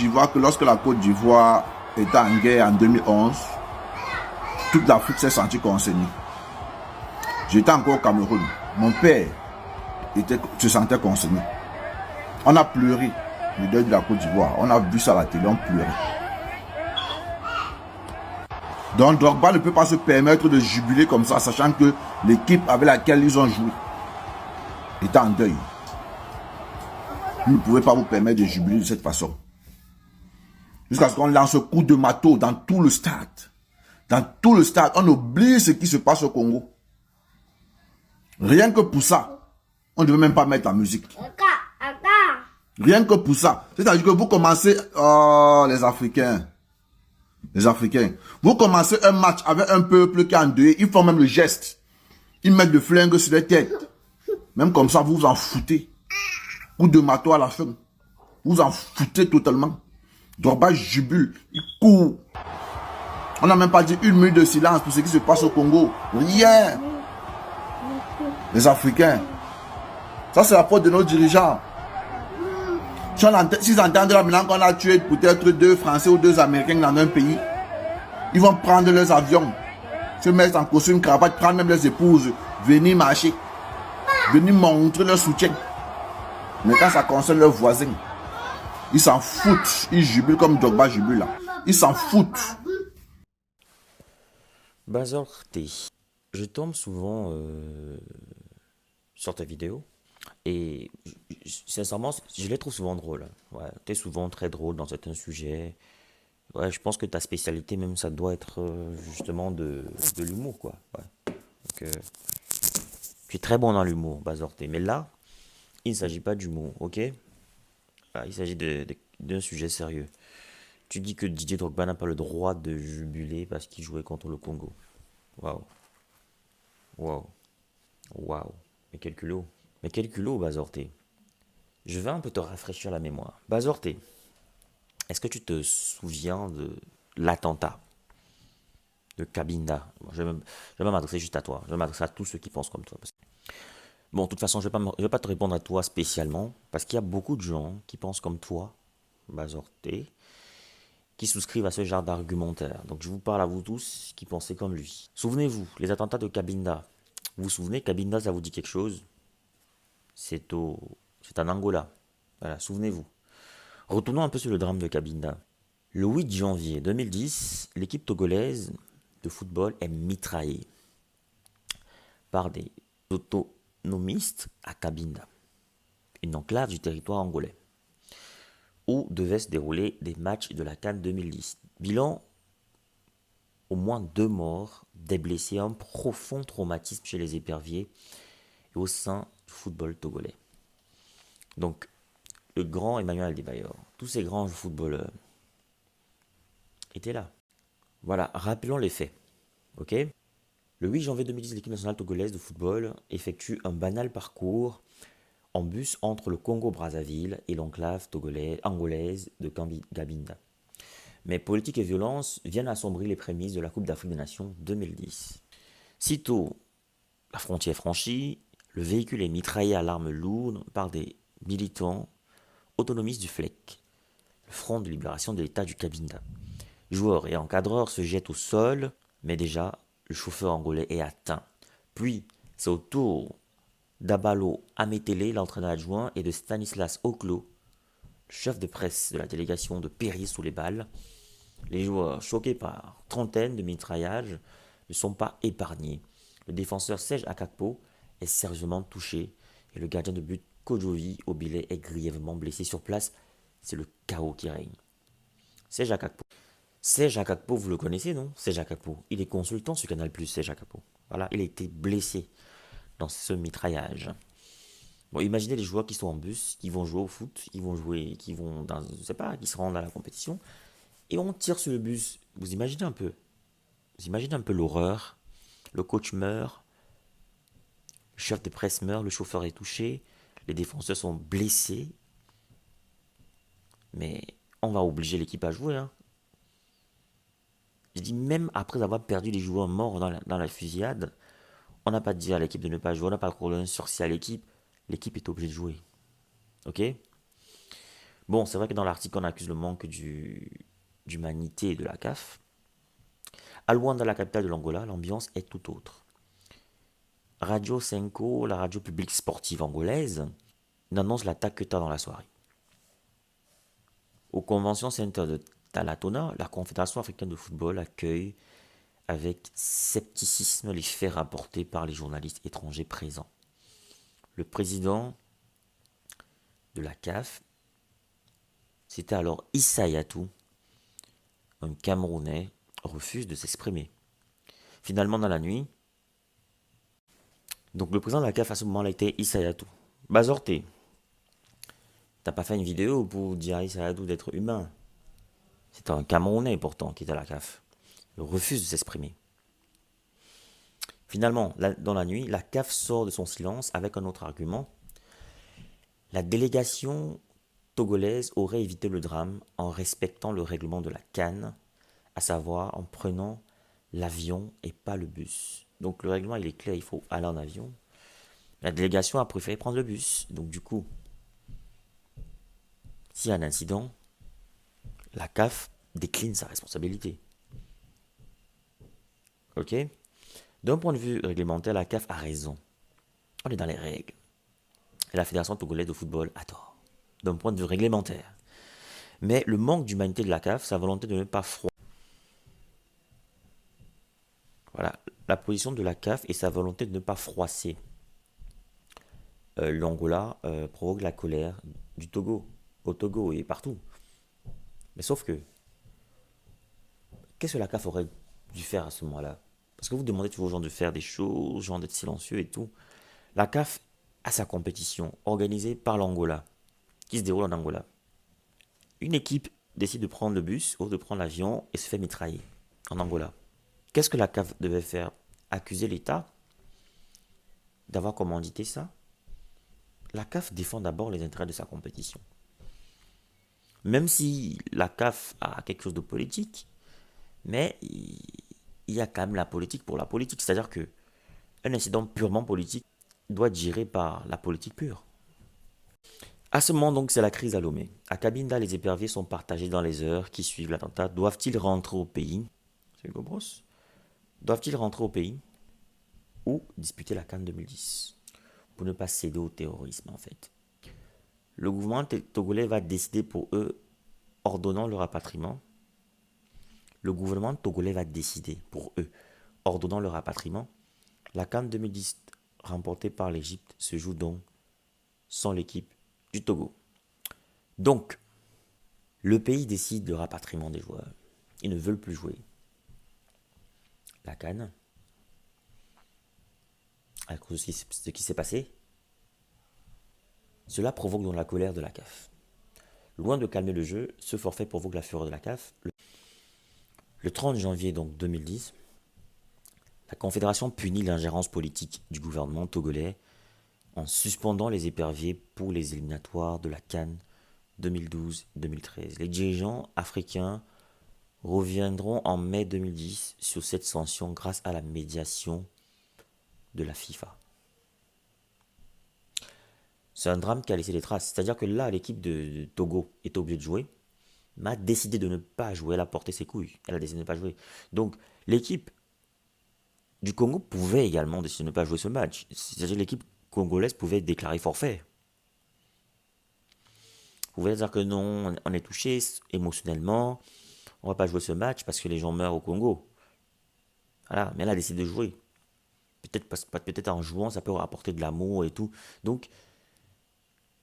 d'Ivoire que lorsque la Côte d'Ivoire était en guerre en 2011, toute l'Afrique s'est sentie concernée. J'étais encore au Cameroun. Mon père se sentait concerné. On a pleuré le deuil de la Côte d'Ivoire. On a vu ça à la télé, on pleurait. Donc Drogba ne peut pas se permettre de jubiler comme ça, sachant que l'équipe avec laquelle ils ont joué était en deuil. Vous ne pouvez pas vous permettre de jubiler de cette façon. Jusqu'à ce qu'on lance un coup de marteau dans tout le stade. Dans tout le stade, on oublie ce qui se passe au Congo. Rien que pour ça, on ne devait même pas mettre la musique. Rien que pour ça. C'est-à-dire que vous commencez... Oh, les Africains. Les Africains. Vous commencez un match avec un peuple qui est endeuillé. Ils font même le geste. Ils mettent le flingue sur les têtes. Même comme ça, vous vous en foutez. Coup de marteau à la fin. Vous vous en foutez totalement. Drogba jubile. Il court. On n'a même pas dit une minute de silence pour ce qui se passe au Congo. Rien. Les Africains. Ça, c'est la faute de nos dirigeants. S'ils entendent là maintenant qu'on a tué peut-être 2 Français ou 2 Américains dans un pays, ils vont prendre leurs avions, se mettre en costume, cravate, prendre même leurs épouses, venir marcher, venir montrer leur soutien. Mais quand ça concerne leurs voisins, ils s'en foutent. Ils jubilent comme Drogba jubile là. Ils s'en foutent. Bazor T. Je tombe souvent sur ta vidéo et sincèrement, je les trouve souvent drôles. Ouais, tu es souvent très drôle dans certains sujets. Ouais, je pense que ta spécialité même, ça doit être justement de l'humour, quoi. Ouais. Donc, tu es très bon dans l'humour, Bazor T. Mais là, il ne s'agit pas d'humour, ok? Là, il s'agit d'un sujet sérieux. Tu dis que Didier Drogba n'a pas le droit de jubiler parce qu'il jouait contre le Congo. Waouh. Waouh. Waouh. Mais quel culot. Mais quel culot, Bazor T. Je vais un peu te rafraîchir la mémoire. Bazor T, est-ce que tu te souviens de l'attentat de Cabinda? Je vais pas m'adresser juste à toi. Je vais m'adresser à tous ceux qui pensent comme toi. Bon, de toute façon, je vais pas te répondre à toi spécialement, parce qu'il y a beaucoup de gens qui pensent comme toi, Bazor T, qui souscrivent à ce genre d'argumentaire. Donc je vous parle à vous tous qui pensez comme lui. Souvenez-vous, les attentats de Cabinda. Vous vous souvenez, Cabinda, ça vous dit quelque chose? C'est en Angola. Voilà, souvenez-vous. Retournons un peu sur le drame de Cabinda. Le 8 janvier 2010, l'équipe togolaise de football est mitraillée par des autonomistes à Cabinda, une enclave du territoire angolais, où devaient se dérouler des matchs de la CAN 2010. Bilan, au moins 2 morts, des blessés, un profond traumatisme chez les éperviers et au sein du football togolais. Donc, le grand Emmanuel Adebayor, tous ces grands footballeurs étaient là. Voilà, rappelons les faits. Ok? Le 8 janvier 2010, l'équipe nationale togolaise de football effectue un banal parcours en bus entre le Congo-Brazzaville et l'enclave angolaise de Cabinda. Mais politique et violence viennent assombrir les prémices de la Coupe d'Afrique des Nations 2010. Sitôt la frontière franchie, le véhicule est mitraillé à l'arme lourde par des militants autonomistes du FLEC, le Front de libération de l'État du Cabinda. Joueurs et encadreurs se jettent au sol, mais déjà, le chauffeur angolais est atteint. Puis, c'est au tour d'Abalo Ametele, l'entraîneur adjoint, et de Stanislas Oklo, le chef de presse de la délégation, de périr sous les balles. Les joueurs, choqués par trentaine de mitraillages, ne sont pas épargnés. Le défenseur Serge Akakpo est sérieusement touché et le gardien de but Kojovi Obile est grièvement blessé sur place. C'est le chaos qui règne. Serge Akakpo, vous le connaissez, non? Serge Akakpo, il est consultant sur Canal+, Serge Akakpo. Voilà, il a été blessé dans ce mitraillage. Bon, imaginez les joueurs qui sont en bus, qui vont jouer au foot, qui se rendent à la compétition, et on tire sur le bus. Vous imaginez un peu l'horreur. Le coach meurt, le chef de presse meurt, le chauffeur est touché, les défenseurs sont blessés. Mais on va obliger l'équipe à jouer. Hein. Je dis même après avoir perdu les joueurs morts dans la fusillade, on n'a pas dit à l'équipe de ne pas jouer, on n'a pas collé un sursis à l'équipe. L'équipe est obligée de jouer. Ok? Bon, c'est vrai que dans l'article, on accuse le manque d'humanité de la CAF. À Luanda, la capitale de l'Angola, l'ambiance est tout autre. Radio Cinco, la radio publique sportive angolaise, n'annonce l'attaque que tard dans la soirée. Au Convention Center de Talatona, la Confédération africaine de football accueille avec scepticisme les faits rapportés par les journalistes étrangers présents. Le président de la CAF, c'était alors Issa Hayatou, un Camerounais, refuse de s'exprimer. Finalement, dans la nuit, donc le président de la CAF à ce moment-là était Issa Hayatou. Bazorté, t'as pas fait une vidéo pour dire à Issa Hayatou d'être humain. C'est un Camerounais pourtant qui était à la CAF. Il refuse de s'exprimer. Finalement, dans la nuit, la CAF sort de son silence avec un autre argument. La délégation togolaise aurait évité le drame en respectant le règlement de la CAN, à savoir en prenant l'avion et pas le bus. Donc le règlement il est clair, il faut aller en avion. La délégation a préféré prendre le bus. Donc du coup, s'il y a un incident, la CAF décline sa responsabilité. Ok? D'un point de vue réglementaire, la CAF a raison. On est dans les règles. Et la Fédération togolaise de football a tort. D'un point de vue réglementaire. Mais le manque d'humanité de la CAF, sa volonté de ne pas froid. Voilà, la position de la CAF et sa volonté de ne pas froisser l'Angola provoque la colère du Togo, au Togo et partout. Mais sauf que, qu'est-ce que la CAF aurait dû faire à ce moment-là? Parce que vous demandez toujours aux gens de faire des choses, aux gens d'être silencieux et tout. La CAF a sa compétition organisée par l'Angola, qui se déroule en Angola. Une équipe décide de prendre le bus ou de prendre l'avion et se fait mitrailler en Angola. Qu'est-ce que la CAF devait faire? Accuser l'État d'avoir commandité ça? La CAF défend d'abord les intérêts de sa compétition. Même si la CAF a quelque chose de politique, mais il y a quand même la politique pour la politique. C'est-à-dire que un incident purement politique doit être géré par la politique pure. À ce moment donc, c'est la crise à Lomé. À Cabinda, les éperviers sont partagés dans les heures qui suivent l'attentat. Doivent-ils rentrer au pays? C'est Hugo Bros. Doivent-ils rentrer au pays ou disputer la CAN 2010 pour ne pas céder au terrorisme en fait? Le gouvernement togolais va décider pour eux, ordonnant le rapatriement. Le gouvernement togolais va décider pour eux, ordonnant le rapatriement. La CAN 2010 remportée par l'Égypte se joue donc sans l'équipe du Togo. Donc, le pays décide le rapatriement des joueurs. Ils ne veulent plus jouer la CAN. À cause de ce qui s'est passé, cela provoque donc la colère de la CAF. Loin de calmer le jeu, ce forfait provoque la fureur de la CAF. Le 30 janvier donc 2010, la Confédération punit l'ingérence politique du gouvernement togolais en suspendant les éperviers pour les éliminatoires de la CAN 2012-2013. Les dirigeants africains reviendront en mai 2010 sur cette sanction grâce à la médiation de la FIFA. C'est un drame qui a laissé des traces. C'est-à-dire que là, l'équipe de Togo est obligée de jouer, mais a décidé de ne pas jouer. Elle a porté ses couilles. Elle a décidé de ne pas jouer. Donc, l'équipe du Congo pouvait également décider de ne pas jouer ce match. C'est-à-dire que l'équipe congolaise pouvait déclarer forfait. Vous pouvez dire que non, on est touché émotionnellement, on ne va pas jouer ce match parce que les gens meurent au Congo. Voilà, mais elle a décidé de jouer. Peut-être en jouant, ça peut apporter de l'amour et tout. Donc,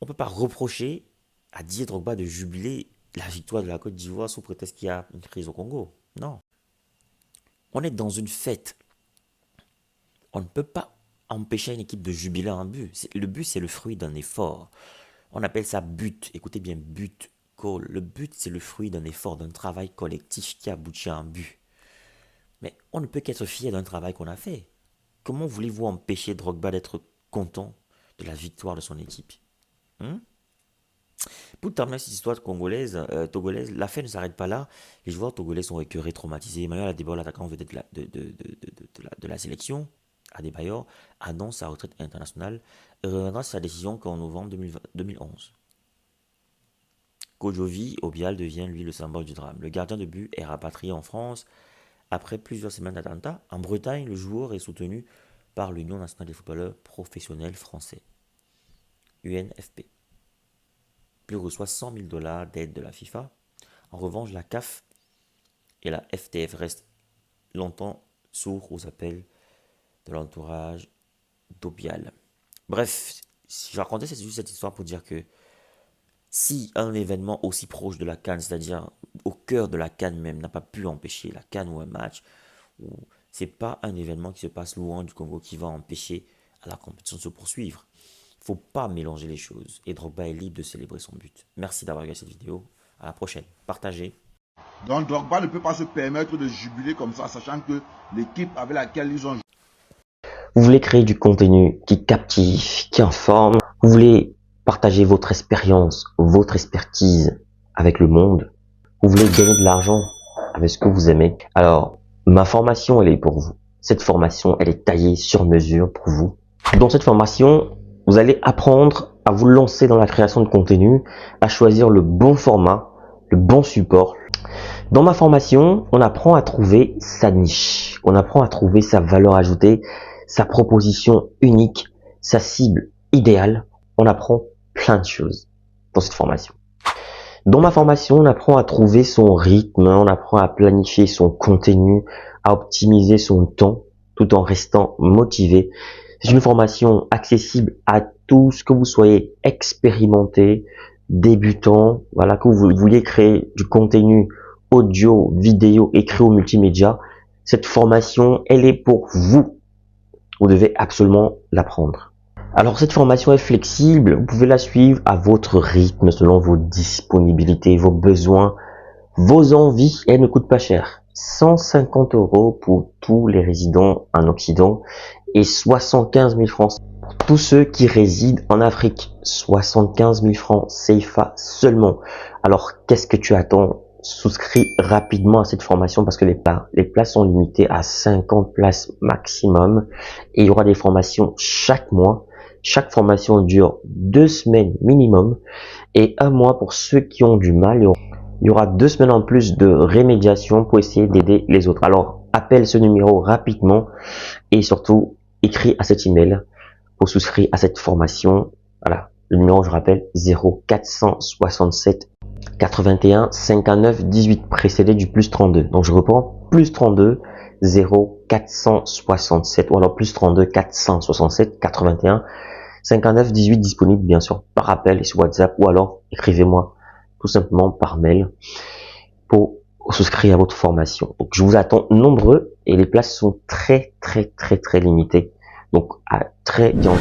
on ne peut pas reprocher à Didier Drogba de jubiler la victoire de la Côte d'Ivoire sous prétexte qu'il y a une crise au Congo. Non. On est dans une fête. On ne peut pas empêcher une équipe de jubiler un but. Le but, c'est le fruit d'un effort. On appelle ça but. Écoutez bien, but, goal. Le but, c'est le fruit d'un effort, d'un travail collectif qui aboutit à un but. Mais on ne peut qu'être fier d'un travail qu'on a fait. Comment voulez-vous empêcher Drogba d'être content de la victoire de son équipe? Pour terminer cette histoire togolaise, l'affaire ne s'arrête pas là. Les joueurs togolais sont écœurés, traumatisés. Emmanuel Adebayor, l'attaquant vedette de la sélection, Adebayor, annonce sa retraite internationale et reviendra sur sa décision qu'en novembre 2011. Kojovi Obial devient lui le symbole du drame. Le gardien de but est rapatrié en France après plusieurs semaines d'attentats. En Bretagne, le joueur est soutenu par l'Union nationale des footballeurs professionnels français, UNFP. Puis reçoit 100 000 dollars d'aide de la FIFA. En revanche, la CAF et la FTF restent longtemps sourds aux appels de l'entourage d'Obial. Bref, si je racontais juste cette histoire pour dire que si un événement aussi proche de la CAN, c'est-à-dire au cœur de la CAN même, n'a pas pu empêcher la CAN ou un match, c'est pas un événement qui se passe loin du Congo qui va empêcher à la compétition de se poursuivre. Il faut pas mélanger les choses. Et Drogba est libre de célébrer son but. Merci d'avoir regardé cette vidéo. À la prochaine. Partagez. Donc Drogba ne peut pas se permettre de jubiler comme ça, sachant que l'équipe avec laquelle ils ont joué. Vous voulez créer du contenu qui captive, qui informe. Vous voulez partager votre expérience, votre expertise avec le monde. Vous voulez gagner de l'argent avec ce que vous aimez. Alors, ma formation, elle est pour vous. Cette formation, elle est taillée sur mesure pour vous. Dans cette formation, vous allez apprendre à vous lancer dans la création de contenu, à choisir le bon format, le bon support. Dans ma formation, on apprend à trouver sa niche, on apprend à trouver sa valeur ajoutée, sa proposition unique, sa cible idéale. On apprend plein de choses dans cette formation. Dans ma formation, on apprend à trouver son rythme, on apprend à planifier son contenu, à optimiser son temps tout en restant motivé. C'est une formation accessible à tous, que vous soyez expérimenté, débutant, voilà, que vous vouliez créer du contenu audio, vidéo, écrit ou multimédia. Cette formation, elle est pour vous. Vous devez absolument l'apprendre. Alors cette formation est flexible, vous pouvez la suivre à votre rythme, selon vos disponibilités, vos besoins, vos envies. Elle ne coûte pas cher. 150 € pour tous les résidents en Occident et 75 000 francs pour tous ceux qui résident en Afrique. 75 000 francs CFA seulement. Alors qu'est-ce que tu attends? Souscris rapidement à cette formation parce que les places sont limitées à 50 places maximum et il y aura des formations chaque mois. Chaque formation dure 2 semaines minimum et 1 mois pour ceux qui ont du mal. Il y aura 2 semaines en plus de rémédiation pour essayer d'aider les autres. Alors, appelle ce numéro rapidement et surtout, écris à cet email pour souscrire à cette formation. Voilà, le numéro, je rappelle, 0467 81 59 18, précédé du plus 32. Donc, je reprends, plus 32 0467 ou alors plus 32 467 81 59 18, disponible bien sûr par appel et sur WhatsApp ou alors écrivez-moi tout simplement par mail pour souscrire à votre formation. Donc je vous attends nombreux et les places sont très limitées. Donc à très bientôt.